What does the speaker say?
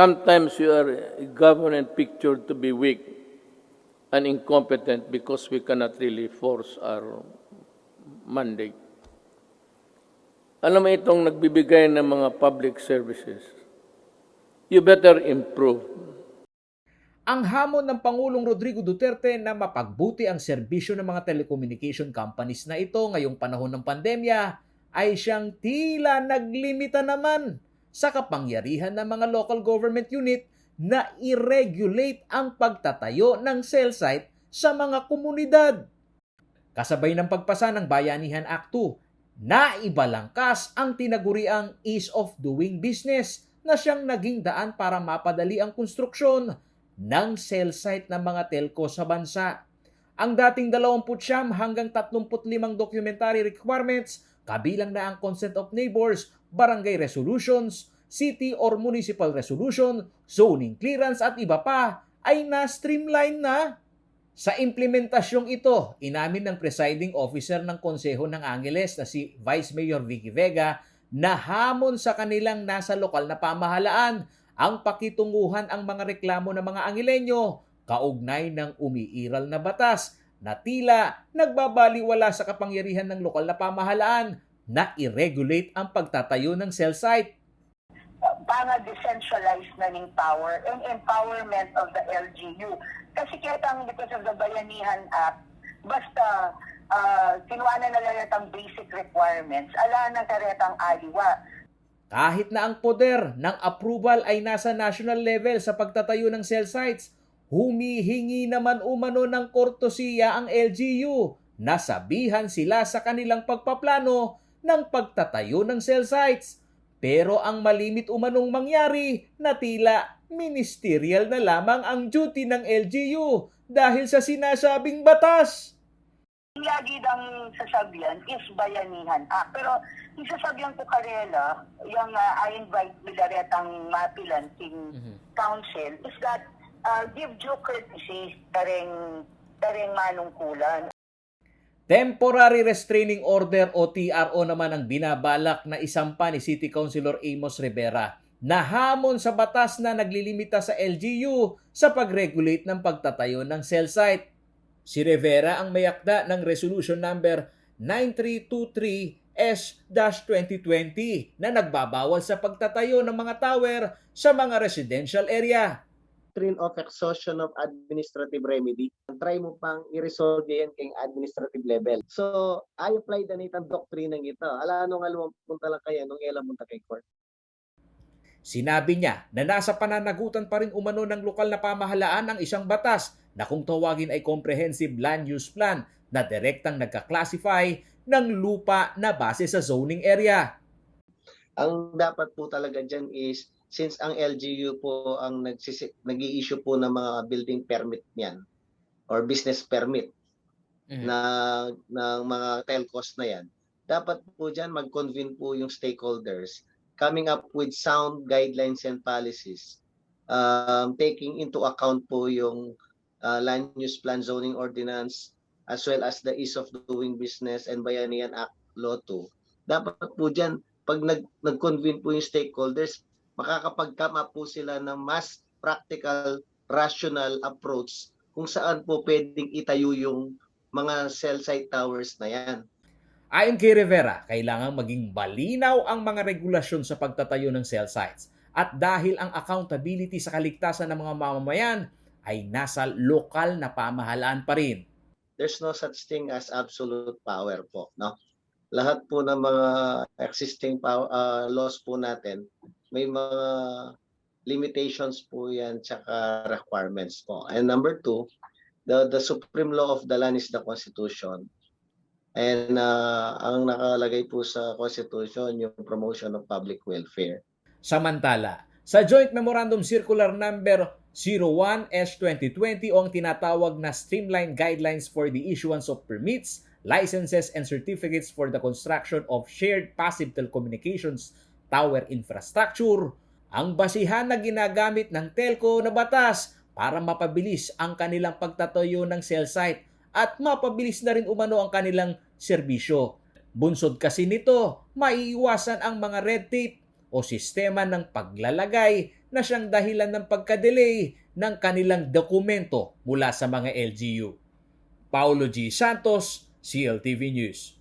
Sometimes your government pictured to be weak and incompetent because we cannot really force our mandate. Alam mo itong nagbibigay ng mga public services, you better improve. Ang hamon ng Pangulong Rodrigo Duterte na mapagbuti ang serbisyo ng mga telecommunication companies na ito ngayong panahon ng pandemya ay siyang tila naglimita naman sa kapangyarihan ng mga local government unit na i-regulate ang pagtatayo ng cell site sa mga komunidad. Kasabay ng pagpasa ng Bayanihan Act 2, naibalangkas ang tinaguriang ease of doing business na siyang naging daan para mapadali ang konstruksyon ng cell site ng mga telco sa bansa. Ang dating 29 hanggang 35 documentary requirements, kabilang na ang consent of neighbors, barangay resolutions, city or municipal resolution, zoning clearance at iba pa, ay na-streamline na. Sa implementasyong ito, inamin ng presiding officer ng Konseho ng Angeles na si Vice Mayor Vicky Vega na hamon sa kanilang nasa lokal na pamahalaan ang pakitunguhan ang mga reklamo ng mga Angelenyo kaugnay ng umiiral na batas na tila nagbabaliwala sa kapangyarihan ng lokal na pamahalaan na i-regulate ang pagtatayo ng cell site. Para decentralized na ng power and empowerment of the LGU. Kasi kitang because of the Bayanihan Act, basta kinuha na nila ang basic requirements, ala na karetang aliwa. Kahit na ang poder ng approval ay nasa national level sa pagtatayo ng cell sites, humihingi naman umano ng kortesiya ang LGU na sabihan sila sa kanilang pagpaplano ng pagtatayo ng cell sites. Pero ang malimit umanong mangyari na tila ministerial na lamang ang duty ng LGU dahil sa sinasabing batas. Lagi ang sasabihan is Bayanihan Act. Pero yung sasabihan ko karela, yung I invite Milaretang Mapilanting Council is that give due courtesy kareng manungkulan. Temporary Restraining Order o TRO naman ang binabalak na isampa ni City Councilor Amos Rivera na hamon sa batas na naglilimita sa LGU sa pag-regulate ng pagtatayo ng cell site. Si Rivera ang may akda ng Resolution Number 9323S-2020 na nagbabawal sa pagtatayo ng mga tower sa mga residential area. Doctrine of exhaustion of administrative remedy. Try mo pang i-resolve yan kay administrative level. So, I apply the natang doctrine ng ito. Ala, nung punta lang kaya, nung ilang punta kay court. Sinabi niya na nasa pananagutan pa rin umano ng lokal na pamahalaan ang isang batas na kung tawagin ay Comprehensive Land Use Plan na direktang nagka-classify ng lupa na base sa zoning area. Ang dapat po talaga dyan is, since ang LGU po ang nag-i-issue po ng mga building permit niyan or business permit ng mga telcos na yan, dapat po dyan mag-convene po yung stakeholders coming up with sound guidelines and policies, taking into account po yung land use plan, zoning ordinance, as well as the ease of doing business and Bayanihan Act Law 2. Dapat po dyan, pag nag-convene po yung stakeholders, makakapag-come up po sila ng mas practical, rational approach kung saan po pwedeng itayo yung mga cell site towers na yan. Ayon kay Rivera, kailangan maging malinaw ang mga regulasyon sa pagtatayo ng cell sites. At dahil ang accountability sa kaligtasan ng mga mamamayan ay nasa lokal na pamahalaan pa rin. There's no such thing as absolute power po, no? Lahat po ng mga existing laws po natin, may mga limitations po yan tsaka requirements po. And number two, the supreme law of the land is the Constitution. And ang nakalagay po sa Constitution, yung promotion of public welfare. Samantala, sa Joint Memorandum Circular Number 01/2020 o ang tinatawag na Streamlined Guidelines for the Issuance of Permits, Licenses and Certificates for the Construction of Shared Passive Telecommunications Tower Infrastructure, ang basihan na ginagamit ng telco na batas para mapabilis ang kanilang pagtatayo ng cell site at mapabilis na rin umano ang kanilang serbisyo. Bunsod kasi nito, maiiwasan ang mga red tape o sistema ng paglalagay na siyang dahilan ng pagka-delay ng kanilang dokumento mula sa mga LGU. Paulo G. Santos, CLTV News.